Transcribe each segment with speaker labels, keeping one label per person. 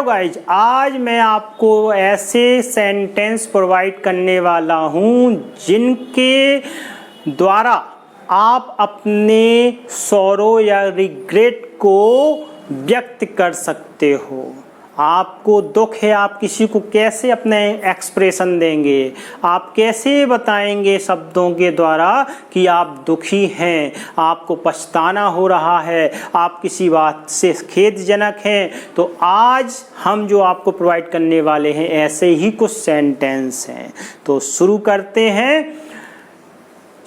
Speaker 1: Guys, आज मैं आपको ऐसे सेंटेंस प्रोवाइड करने वाला हूँ जिनके द्वारा आप अपने सौरों या रिग्रेट को व्यक्त कर सकते हो। आपको दुख है, आप किसी को कैसे अपने एक्सप्रेशन देंगे, आप कैसे बताएंगे शब्दों के द्वारा कि आप दुखी हैं, आपको पछताना हो रहा है, आप किसी बात से खेदजनक हैं। तो आज हम जो आपको प्रोवाइड करने वाले हैं ऐसे ही कुछ सेंटेंस हैं। तो शुरू करते हैं।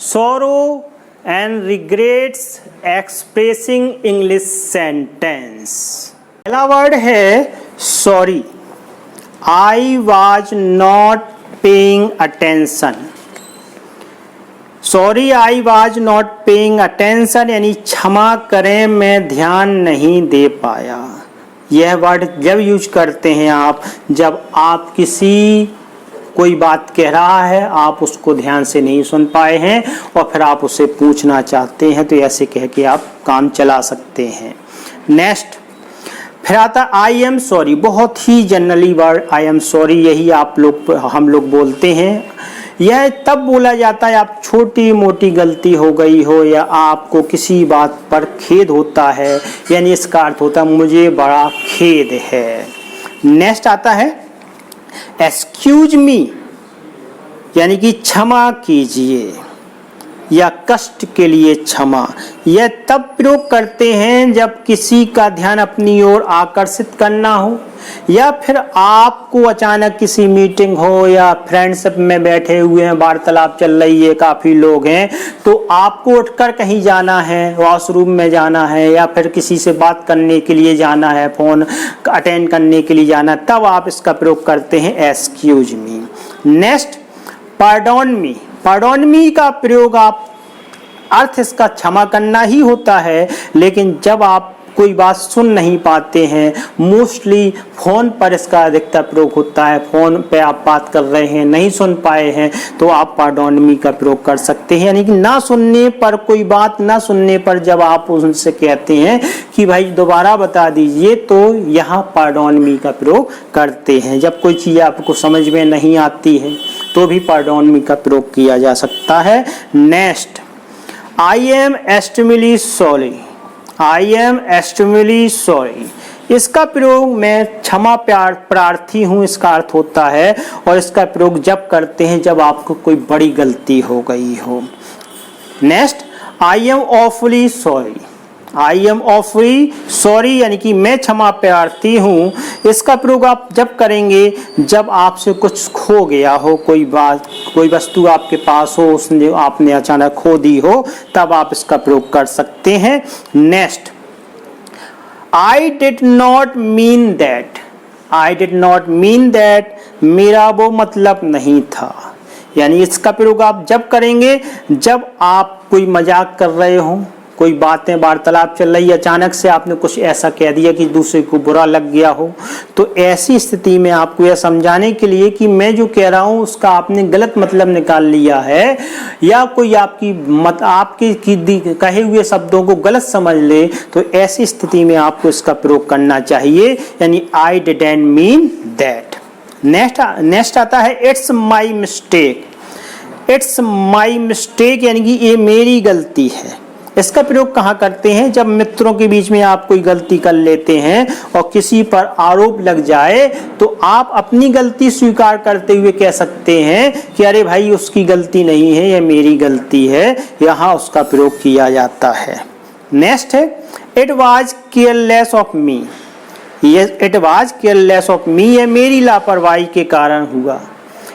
Speaker 1: Sorrow and regrets expressing English sentence. पहला वर्ड है sorry. I was not paying attention. Sorry I was not paying attention यानी क्षमा करें मैं ध्यान नहीं दे पाया। यह वर्ड जब यूज करते हैं आप, जब आप किसी कोई बात कह रहा है, आप उसको ध्यान से नहीं सुन पाए हैं और फिर आप उसे पूछना चाहते हैं, तो ऐसे कह के आप काम चला सकते हैं। नेक्स्ट फिर आता आई एम सॉरी। बहुत ही generally word I am sorry, यही हम लोग बोलते हैं। यह तब बोला जाता है आप छोटी मोटी गलती हो गई हो या आपको किसी बात पर खेद होता है, यानी इसका अर्थ होता है मुझे बड़ा खेद है। नेक्स्ट आता है एक्सक्यूज मी यानी कि क्षमा कीजिए या कष्ट के लिए क्षमा। यह तब प्रयोग करते हैं जब किसी का ध्यान अपनी ओर आकर्षित करना हो या फिर आपको अचानक किसी मीटिंग हो या फ्रेंडशिप में बैठे हुए हैं, वार्तालाप चल रही है, काफ़ी लोग हैं, तो आपको उठकर कहीं जाना है, वॉशरूम में जाना है या फिर किसी से बात करने के लिए जाना है, फ़ोन अटेंड करने के लिए जाना है, तब आप इसका प्रयोग करते हैं एक्सक्यूज मी। नेक्स्ट पार्डोन मी। पार्डोन मी का प्रयोग आप अर्थ इसका क्षमा करना ही होता है, लेकिन जब आप कोई बात सुन नहीं पाते हैं, मोस्टली फ़ोन पर इसका अधिकतर प्रयोग होता है। फ़ोन पे आप बात कर रहे हैं, नहीं सुन पाए हैं, तो आप पार्डोन मी का प्रयोग कर सकते हैं। यानी कि ना सुनने पर, कोई बात ना सुनने पर जब आप उनसे कहते हैं कि भाई दोबारा बता दीजिए, तो यहाँ पार्डोन मी का प्रयोग करते हैं। जब कोई चीज़ आपको समझ में नहीं आती है तो भी पार्डोन मी का प्रयोग किया जा सकता है। Next I am extremely sorry. I am extremely sorry, इसका प्रयोग मैं क्षमा प्रार्थी हूँ, इसका अर्थ होता है, और इसका प्रयोग जब करते हैं जब आपको कोई बड़ी गलती हो गई हो। Next I am awfully sorry. I am awfully sorry यानी कि मैं क्षमा प्रार्थी हूँ। इसका प्रयोग आप जब करेंगे जब आपसे कुछ खो गया हो, कोई बात, कोई वस्तु आपके पास हो, उसने आपने अचानक खो दी हो, तब आप इसका प्रयोग कर सकते हैं। Next I did not mean that. I did not mean that, मेरा वो मतलब नहीं था। यानी इसका प्रयोग आप जब करेंगे जब आप कोई मजाक कर रहे हो, कोई बातें वार्तालाप चल रही है, अचानक से आपने कुछ ऐसा कह दिया कि दूसरे को बुरा लग गया हो, तो ऐसी स्थिति में आपको यह समझाने के लिए कि मैं जो कह रहा हूँ उसका आपने गलत मतलब निकाल लिया है, या कोई आपके कहे हुए शब्दों को गलत समझ ले, तो ऐसी स्थिति में आपको इसका प्रयोग करना चाहिए, यानी I didn't mean that. Next आता है it's my mistake. It's my mistake यानी कि ये मेरी गलती है। इसका प्रयोग कहाँ करते हैं? जब मित्रों के बीच में आप कोई गलती कर लेते हैं और किसी पर आरोप लग जाए, तो आप अपनी गलती स्वीकार करते हुए कह सकते हैं कि अरे भाई उसकी गलती नहीं है, यह मेरी गलती है। यहाँ उसका प्रयोग किया जाता है। नेक्स्ट है it was careless of me. ये it was careless of me, यह मेरी लापरवाही के कारण हुआ।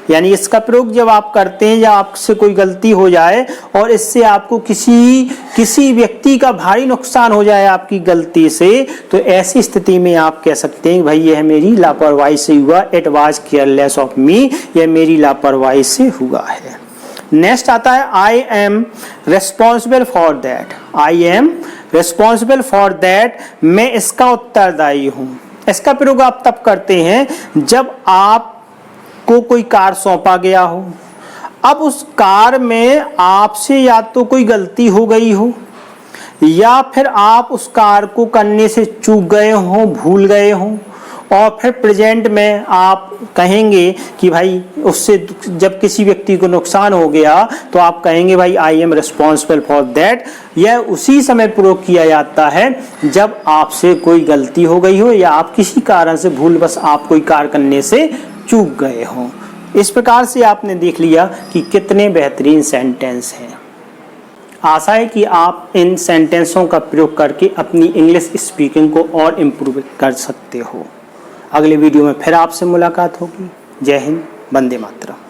Speaker 1: यानी इसका प्रयोग जब आप करते हैं, जब आपसे कोई गलती हो जाए और इससे आपको किसी व्यक्ति का भारी नुकसान हो जाए आपकी गलती से, तो ऐसी स्थिति में आप कह सकते हैं भाई यह मेरी लापरवाही से हुआ। It was careless of me, यह मेरी लापरवाही से हुआ है। नेक्स्ट आता है I am responsible for that. I am responsible for that, मैं इसका उत्तरदायी हूँ। इसका प्रयोग आप तब करते हैं जब आप को कोई कार सौंपा गया हो, अब उस कार में आपसे या तो कोई गलती हो गई हो या फिर आप उस कार को करने से चूक गए हो, भूल गए हो, और फिर प्रेजेंट में आप कहेंगे कि भाई उससे जब किसी व्यक्ति को नुकसान हो गया तो आप कहेंगे भाई I am responsible for that. यह उसी समय प्रयोग किया जाता है जब आपसे कोई गलती हो गई हो या आप किसी कारण से भूलवश आप कोई कार्य करने से चूक गए हो। इस प्रकार से आपने देख लिया कि कितने बेहतरीन सेंटेंस हैं। आशा है कि आप इन सेंटेंसों का प्रयोग करके अपनी इंग्लिश स्पीकिंग को और इम्प्रूव कर सकते हो। अगले वीडियो में फिर आपसे मुलाकात होगी। जय हिंद, वंदे मातरम।